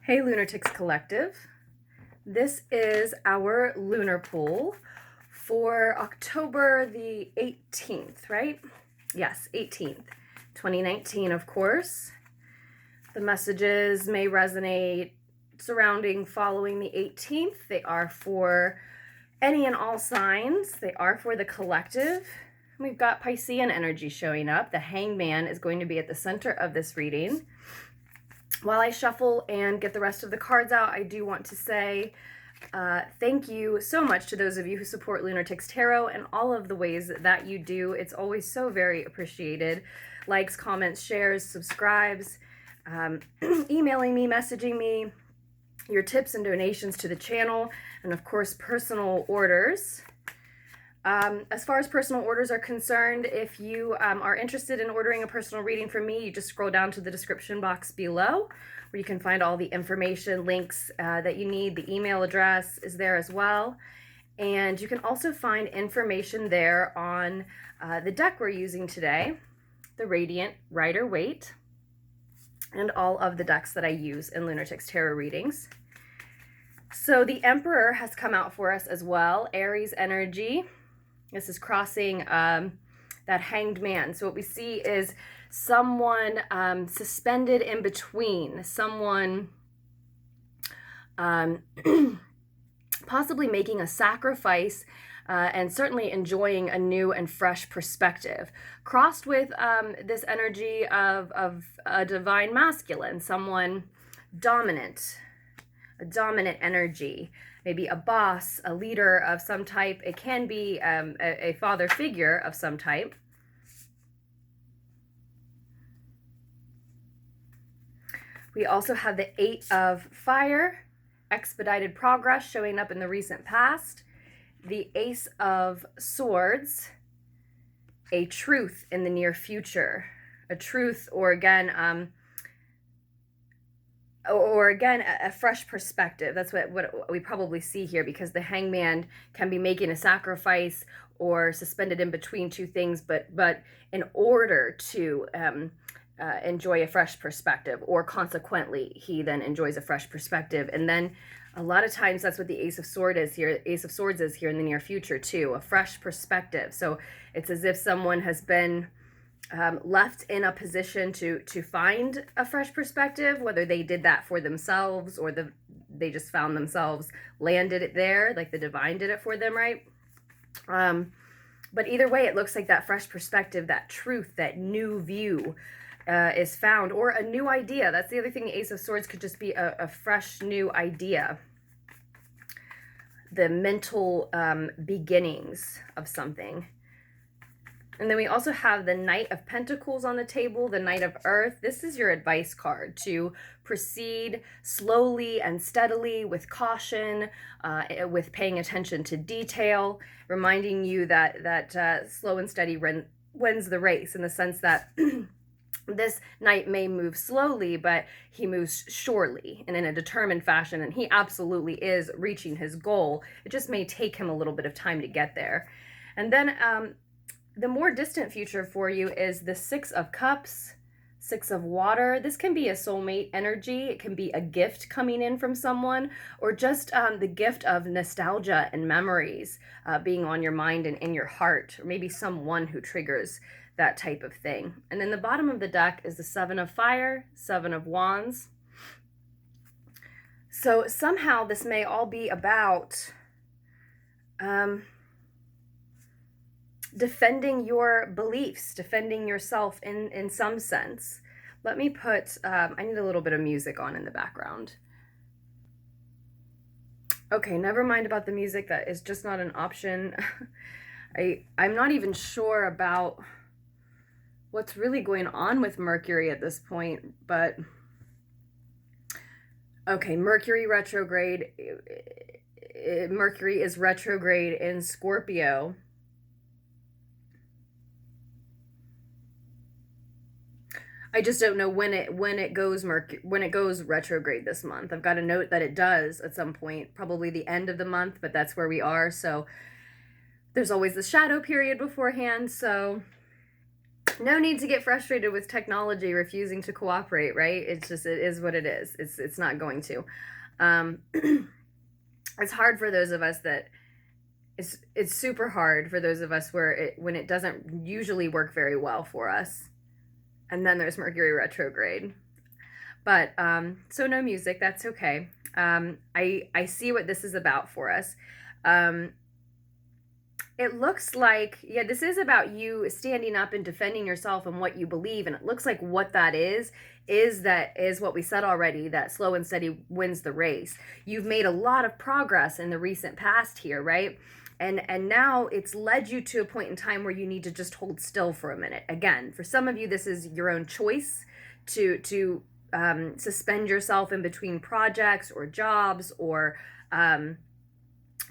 Hey Lunartics Collective, this is our Lunar Pull for October the 18th, right? Yes, 18th, 2019, of course. The messages may resonate surrounding following the 18th. They are for any and all signs. They are for the collective. We've got Piscean energy showing up. The Hangman is going to be at the center of this reading. While I shuffle and get the rest of the cards out, I do want to say thank you so much to those of you who support Lunartics Tarot and all of the ways that you do. It's always so very appreciated. Likes, comments, shares, subscribes, emailing me, messaging me, your tips and donations to the channel, and of course, personal orders. As far as personal orders are concerned, if you are interested in ordering a personal reading from me, you just scroll down to the description box below where you can find all the information, links that you need. The email address is there as well. And you can also find information there on the deck we're using today, the Radiant Rider-Waite, and all of the decks that I use in Lunartics Tarot readings. So the Emperor has come out for us as well, Aries energy. This is crossing that Hanged Man. So what we see is someone suspended in between, someone possibly making a sacrifice and certainly enjoying a new and fresh perspective, crossed with this energy of a divine masculine, someone dominant, a dominant energy. Maybe a boss, a leader of some type. It can be a father figure of some type. We also have the Eight of Fire, expedited progress showing up in the recent past. The Ace of Swords, a truth in the near future. A truth, or again, a fresh perspective. That's what we probably see here, because the Hangman can be making a sacrifice or suspended in between two things, but in order to enjoy a fresh perspective, or consequently, he then enjoys a fresh perspective. And then a lot of times that's what the Ace of Swords is here. Ace of Swords is here in the near future too, a fresh perspective. So it's as if someone has been left in a position to find a fresh perspective, whether they did that for themselves or they just found themselves landed it there, like the divine did it for them, right? But either way, it looks like that fresh perspective, that truth, that new view is found, or a new idea. That's the other thing. The Ace of Swords could just be a fresh new idea, the mental beginnings of something. And then we also have the Knight of Pentacles on the table, the Knight of Earth. This is your advice card to proceed slowly and steadily, with caution, with paying attention to detail, reminding you that slow and steady wins the race, in the sense that this knight may move slowly, but he moves surely and in a determined fashion, and he absolutely is reaching his goal. It just may take him a little bit of time to get there. And then the more distant future for you is the Six of Cups, Six of Water. This can be a soulmate energy. It can be a gift coming in from someone, or just the gift of nostalgia and memories being on your mind and in your heart, or maybe someone who triggers that type of thing. And then the bottom of the deck is the Seven of Fire, Seven of Wands. So somehow this may all be about defending your beliefs, defending yourself in some sense. Let me put, I need a little bit of music on in the background. Okay, never mind about the music. That is just not an option. I'm not even sure about what's really going on with Mercury at this point, but okay, Mercury retrograde. Mercury is retrograde in Scorpio. I just don't know when it goes retrograde this month. I've got a note that it does at some point, probably the end of the month, but that's where we are. So there's always the shadow period beforehand. So no need to get frustrated with technology refusing to cooperate, right? It's just, it is what it is. It's not going to. It's hard for those of us that, it's super hard for those of us where when it doesn't usually work very well for us. And then there's Mercury retrograde. But, so no music, that's okay. I see what this is about for us. It looks like, yeah, this is about you standing up and defending yourself and what you believe. And it looks like what that is what we said already, that slow and steady wins the race. You've made a lot of progress in the recent past here, right? And now it's led you to a point in time where you need to just hold still for a minute. Again, for some of you, this is your own choice to suspend yourself in between projects or jobs, or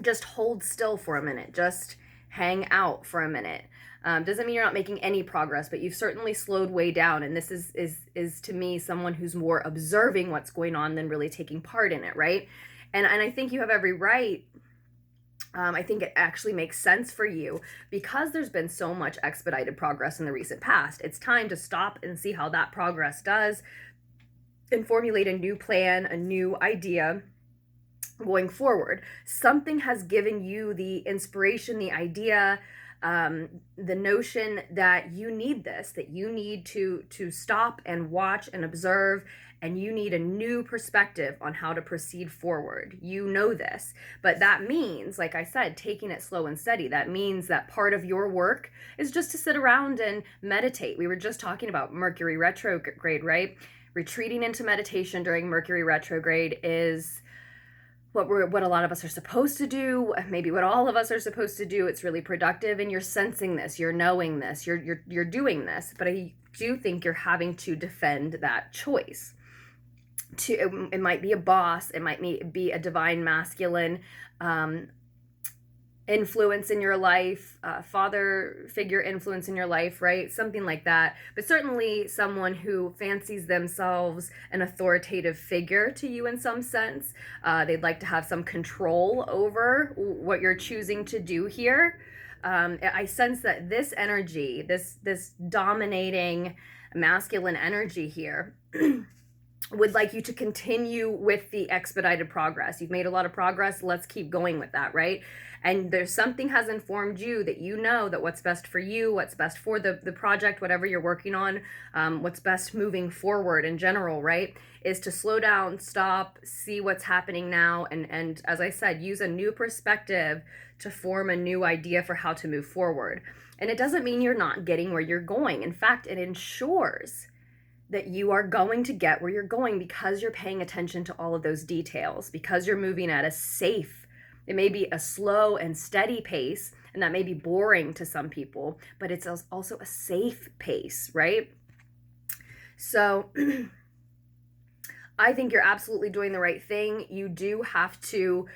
just hold still for a minute. Just hang out for a minute. Doesn't mean you're not making any progress, but you've certainly slowed way down. And this is to me someone who's more observing what's going on than really taking part in it, right? And I think you have every right. I think it actually makes sense for you because there's been so much expedited progress in the recent past. It's time to stop and see how that progress does and formulate a new plan, a new idea going forward. Something has given you the inspiration, the idea, the notion that you need this, that you need to stop and watch and observe, and you need a new perspective on how to proceed forward. You know this, but that means, like I said, taking it slow and steady. That means that part of your work is just to sit around and meditate. We were just talking about Mercury retrograde, right? Retreating into meditation during Mercury retrograde is what a lot of us are supposed to do, maybe what all of us are supposed to do. It's really productive, and you're sensing this, you're knowing this, you're doing this. But I do think you're having to defend that choice. It might be a boss, it might be a divine masculine influence in your life, father figure influence in your life, right? Something like that. But certainly someone who fancies themselves an authoritative figure to you in some sense. They'd like to have some control over what you're choosing to do here. I sense that this energy, this dominating masculine energy here, would like you to continue with the expedited progress. You've made a lot of progress. Let's keep going with that, right? And there's something has informed you that you know that what's best for you, what's best for the project, whatever you're working on, what's best moving forward in general, right, is to slow down, stop, see what's happening now, and as I said, use a new perspective to form a new idea for how to move forward. And it doesn't mean you're not getting where you're going. In fact, it ensures that you are going to get where you're going because you're paying attention to all of those details, because you're moving at a safe, it may be a slow and steady pace, and that may be boring to some people, but it's also a safe pace, right? So I think you're absolutely doing the right thing. You do have to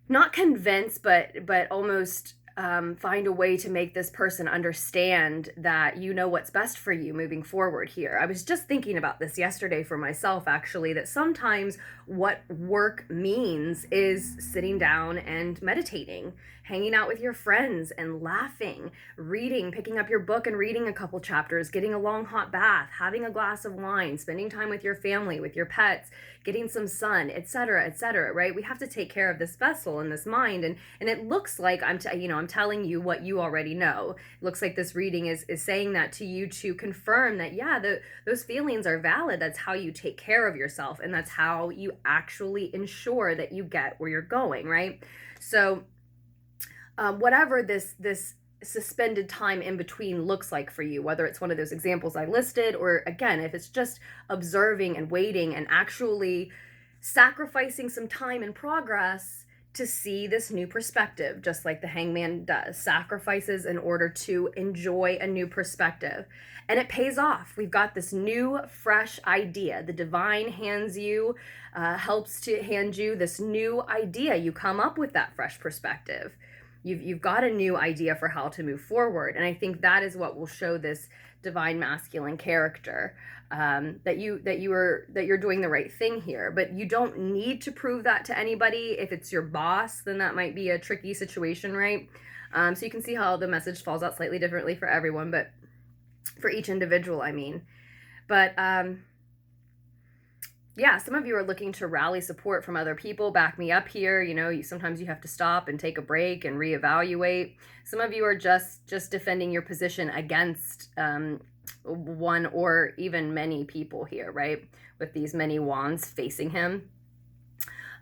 not convince, but almost find a way to make this person understand that you know what's best for you moving forward here. I was just thinking about this yesterday for myself, actually, that sometimes what work means is sitting down and meditating, hanging out with your friends and laughing, reading, picking up your book and reading a couple chapters, getting a long hot bath, having a glass of wine, spending time with your family, with your pets, getting some sun, etc., right? We have to take care of this vessel and this mind, and it looks like I'm telling you what you already know. It looks like this reading is saying that to you to confirm that, yeah, those feelings are valid. That's how you take care of yourself, and that's how you actually ensure that you get where you're going, right? So whatever this suspended time in between looks like for you, whether it's one of those examples I listed, or again, if it's just observing and waiting and actually sacrificing some time and progress to see this new perspective, just like the hangman does, sacrifices in order to enjoy a new perspective. And it pays off. We've got this new, fresh idea. The divine helps to hand you this new idea. You come up with that fresh perspective. You've got a new idea for how to move forward. And I think that is what will show this divine masculine character, that you're doing the right thing here. But you don't need to prove that to anybody. If it's your boss, then that might be a tricky situation, right? So you can see how the message falls out slightly differently for everyone. But for each individual, I mean. But yeah, some of you are looking to rally support from other people. Back me up here. You know, sometimes you have to stop and take a break and reevaluate. Some of you are just defending your position against one or even many people here, right? With these many wands facing him.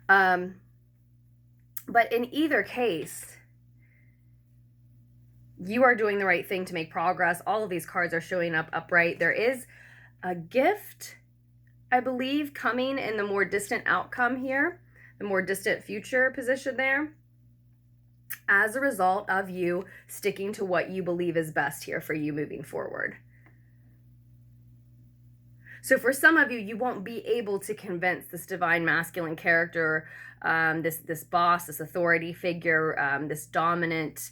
But in either case, you are doing the right thing to make progress. All of these cards are showing up upright. There is a gift, I believe, coming in the more distant outcome here, the more distant future position there, as a result of you sticking to what you believe is best here for you moving forward. So for some of you, you won't be able to convince this divine masculine character, this boss, this authority figure, this dominant,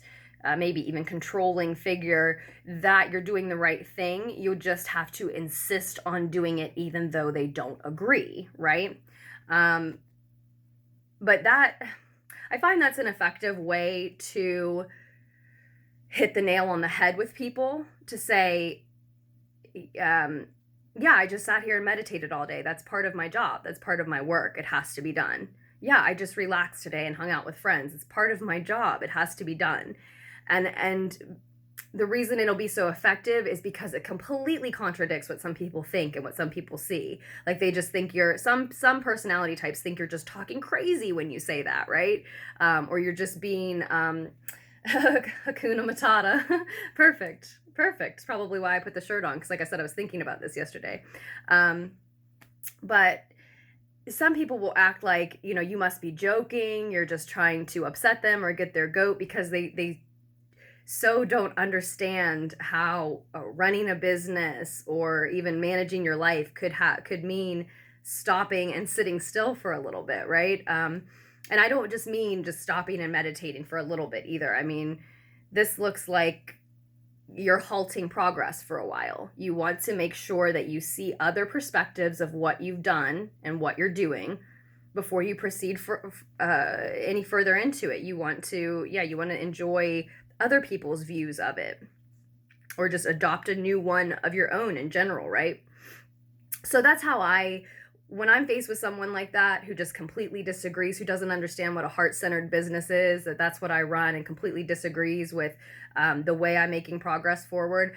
maybe even controlling figure, that you're doing the right thing. You'll just have to insist on doing it even though they don't agree, right? But that, I find that's an effective way to hit the nail on the head with people, to say, yeah, I just sat here and meditated all day. That's part of my job. That's part of my work. It has to be done. Yeah, I just relaxed today and hung out with friends. It's part of my job. It has to be done. And the reason it'll be so effective is because it completely contradicts what some people think and what some people see. Like, they just think you're, some personality types think you're just talking crazy when you say that, right? Or you're just being Hakuna Matata. Perfect. It's probably why I put the shirt on, because like I said, I was thinking about this yesterday. But some people will act like, you know, you must be joking, you're just trying to upset them or get their goat, because they so don't understand how running a business or even managing your life could mean stopping and sitting still for a little bit, right? And I don't just mean just stopping and meditating for a little bit either. I mean, this looks like you're halting progress for a while. You want to make sure that you see other perspectives of what you've done and what you're doing before you proceed for any further into it. You want to enjoy other people's views of it, or just adopt a new one of your own in general, right? So that's how when I'm faced with someone like that, who just completely disagrees, who doesn't understand what a heart-centered business is, that's what I run, and completely disagrees with the way I'm making progress forward,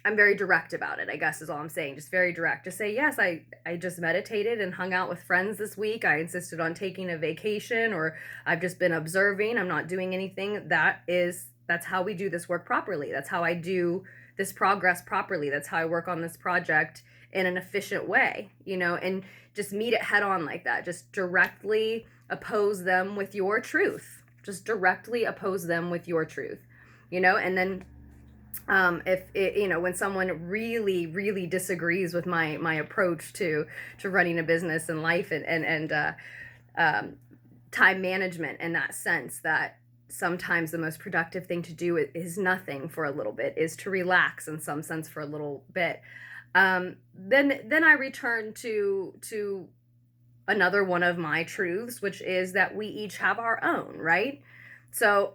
I'm very direct about it, I guess is all I'm saying. Just very direct. Just say, yes, I just meditated and hung out with friends this week. I insisted on taking a vacation, or I've just been observing. I'm not doing anything. That's how we do this work properly. That's how I do this progress properly. That's how I work on this project in an efficient way, you know, and just meet it head on like that. Just directly oppose them with your truth. Just directly oppose them with your truth, you know. And then if it, you know, when someone really, really disagrees with my approach to running a business and life and time management, in that sense, that sometimes the most productive thing to do is nothing for a little bit, is to relax in some sense for a little bit. Then I return to another one of my truths, which is that we each have our own, right? So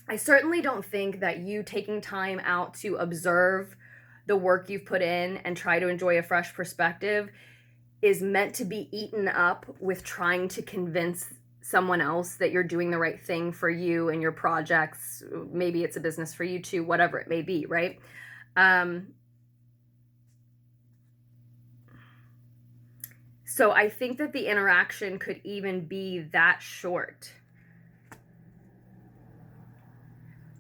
I certainly don't think that you taking time out to observe the work you've put in and try to enjoy a fresh perspective is meant to be eaten up with trying to convince someone else that you're doing the right thing for you and your projects. Maybe it's a business for you too, whatever it may be, right? So I think that the interaction could even be that short.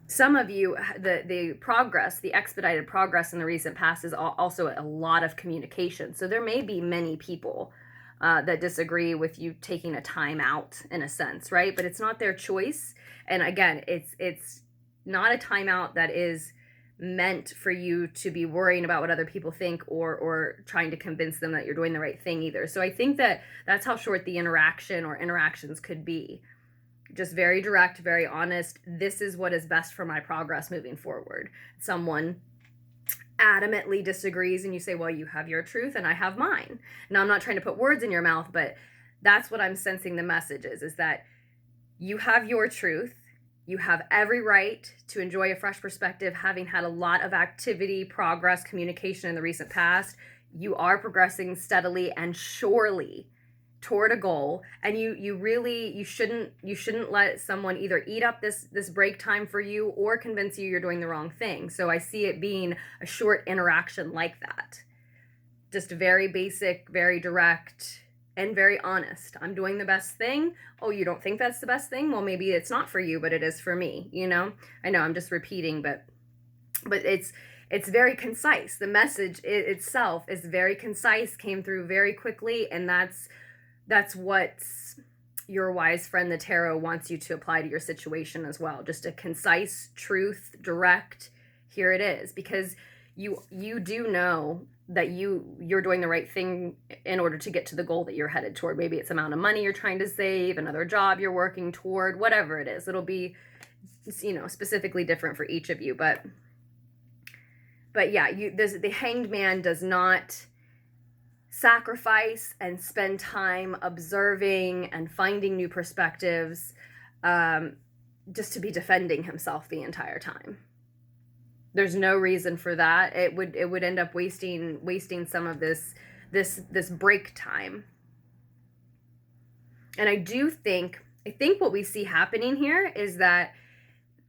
Some of you, the progress, the expedited progress in the recent past is also a lot of communication. So there may be many people that disagree with you taking a time out, in a sense, right? But it's not their choice. And again, it's not a timeout that is meant for you to be worrying about what other people think or trying to convince them that you're doing the right thing either. So I think that that's how short the interaction or interactions could be. Just very direct, very honest. This is what is best for my progress moving forward. Someone adamantly disagrees and you say, well, you have your truth and I have mine. Now, I'm not trying to put words in your mouth, but that's what I'm sensing the message is that you have your truth You have every right to enjoy a fresh perspective, having had a lot of activity, progress, communication in the recent past. You are progressing steadily and surely toward a goal, and you shouldn't let someone either eat up this break time for you or convince you you're doing the wrong thing. So I see it being a short interaction like that. Just very basic, very direct, and very honest. I'm doing the best thing. Oh, you don't think that's the best thing? Well, maybe it's not for you, but it is for me, you know? I know I'm just repeating, but it's very concise. The message itself is very concise, came through very quickly, and that's what your wise friend, the tarot, wants you to apply to your situation as well. Just a concise, truth, direct, here it is, because you do know that you're doing the right thing in order to get to the goal that you're headed toward. Maybe it's amount of money you're trying to save, another job you're working toward, whatever it is. It'll be, you know, specifically different for each of you. But yeah, the Hanged Man does not sacrifice and spend time observing and finding new perspectives just to be defending himself the entire time. There's no reason for that. It would end up wasting some of this break time. And I think what we see happening here is that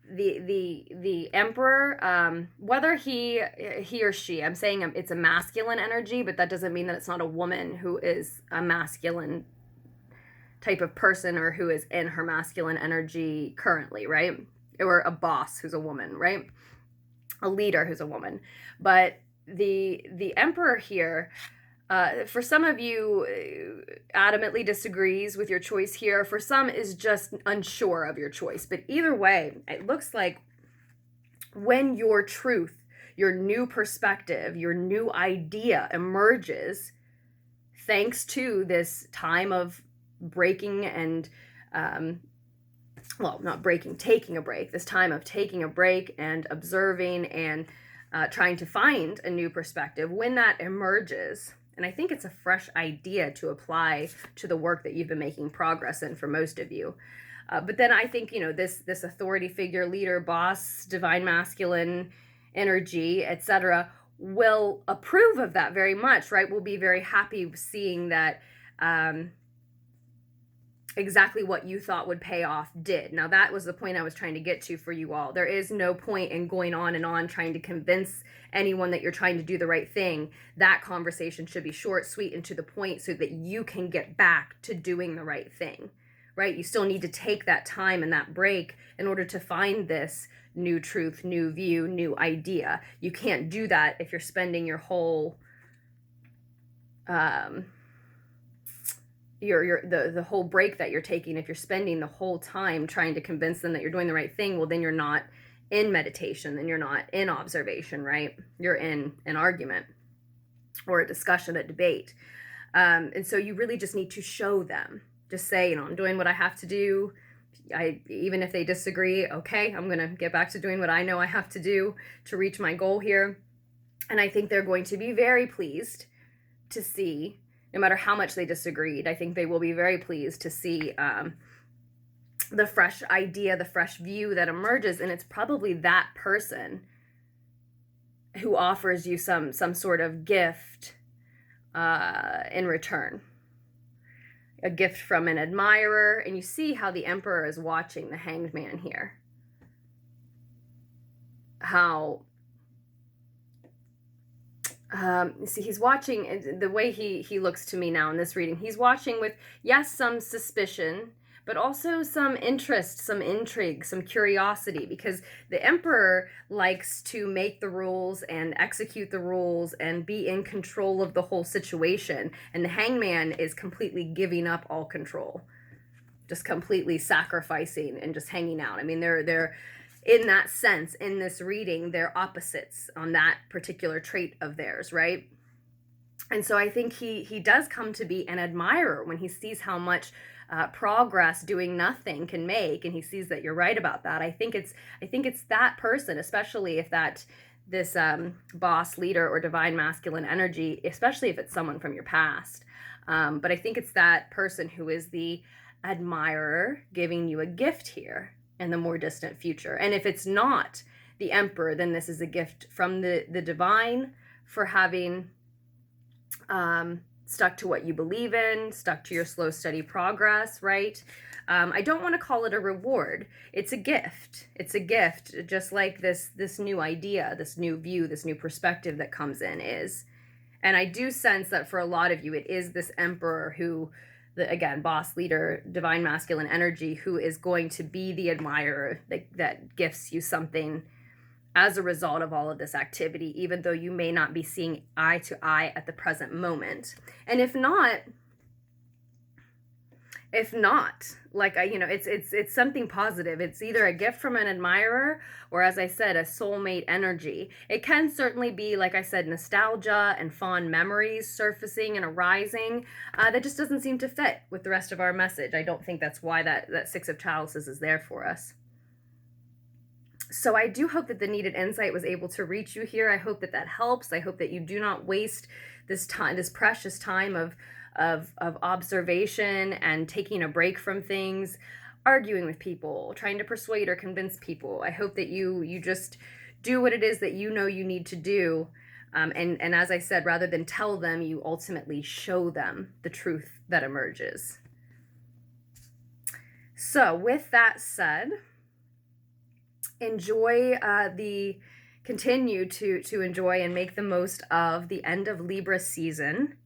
the emperor, whether he or she, I'm saying it's a masculine energy, but that doesn't mean that it's not a woman who is a masculine type of person or who is in her masculine energy currently, right? Or a boss who's a woman, right? A leader who's a woman. But the emperor here, for some of you, adamantly disagrees with your choice here. For some is just unsure of your choice. But either way, it looks like when your truth, your new perspective, your new idea emerges, thanks to this time of breaking and well, not breaking, taking a break, this time of taking a break and observing and trying to find a new perspective, when that emerges, and I think it's a fresh idea to apply to the work that you've been making progress in for most of you. But then I think, you know, this authority figure, leader, boss, divine masculine energy, etc., will approve of that very much, right? We'll be very happy seeing that exactly what you thought would pay off did. Now, that was the point I was trying to get to for you all. There is no point in going on and on trying to convince anyone that you're trying to do the right thing. That conversation should be short, sweet, and to the point so that you can get back to doing the right thing, right? You still need to take that time and that break in order to find this new truth, new view, new idea. You can't do that if you're spending your whole the whole break that you're taking. If you're spending the whole time trying to convince them that you're doing the right thing, well, then you're not in meditation, then you're not in observation, right? You're in an argument or a discussion, a debate. And so you really just need to show them. Just say, you know, I'm doing what I have to do. Even if they disagree, okay, I'm going to get back to doing what I know I have to do to reach my goal here. And I think they're going to be very pleased to see, no matter how much they disagreed, I think they will be very pleased to see the fresh idea, the fresh view that emerges. And it's probably that person who offers you some sort of gift in return. A gift from an admirer. And you see how the emperor is watching the Hanged Man here. How see, he's watching, the way he looks to me now in this reading, he's watching with, yes, some suspicion, but also some interest, some intrigue, some curiosity, because the emperor likes to make the rules and execute the rules and be in control of the whole situation. And the hangman is completely giving up all control, just completely sacrificing and just hanging out. I mean, they're in that sense, in this reading, they're opposites on that particular trait of theirs, right? And so I think he does come to be an admirer when he sees how much progress doing nothing can make, and he sees that you're right about that. I think it's that person, especially if this boss, leader, or divine masculine energy, especially if it's someone from your past. But I think it's that person who is the admirer giving you a gift here. in the more distant future. And if it's not the Emperor, then this is a gift from the divine for having stuck to what you believe in, stuck to your slow, steady progress, right? I don't want to call it a reward. It's a gift. It's a gift, just like this new idea, this new view, this new perspective that comes in is. And I do sense that for a lot of you, it is this Emperor who, again, boss, leader, divine masculine energy, who is going to be the admirer that gifts you something as a result of all of this activity, even though you may not be seeing eye to eye at the present moment. And if not, like, it's something positive. It's either a gift from an admirer or, as I said, a soulmate energy. It can certainly be, like I said, nostalgia and fond memories surfacing and arising. That just doesn't seem to fit with the rest of our message. I don't think that's why that Six of Chalices is there for us. So I do hope that the needed insight was able to reach you here. I hope that that helps. I hope that you do not waste this time, this precious time of observation and taking a break from things, arguing with people, trying to persuade or convince people. I hope that you just do what it is that you know you need to do. And as I said, rather than tell them, you ultimately show them the truth that emerges. So with that said, continue to enjoy and make the most of the end of Libra season.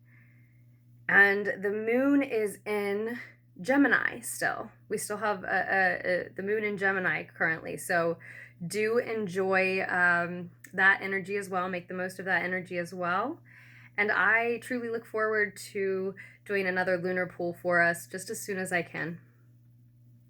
And the moon is in Gemini still. We still have the moon in Gemini currently. So do enjoy that energy as well. Make the most of that energy as well. And I truly look forward to doing another lunar pull for us just as soon as I can.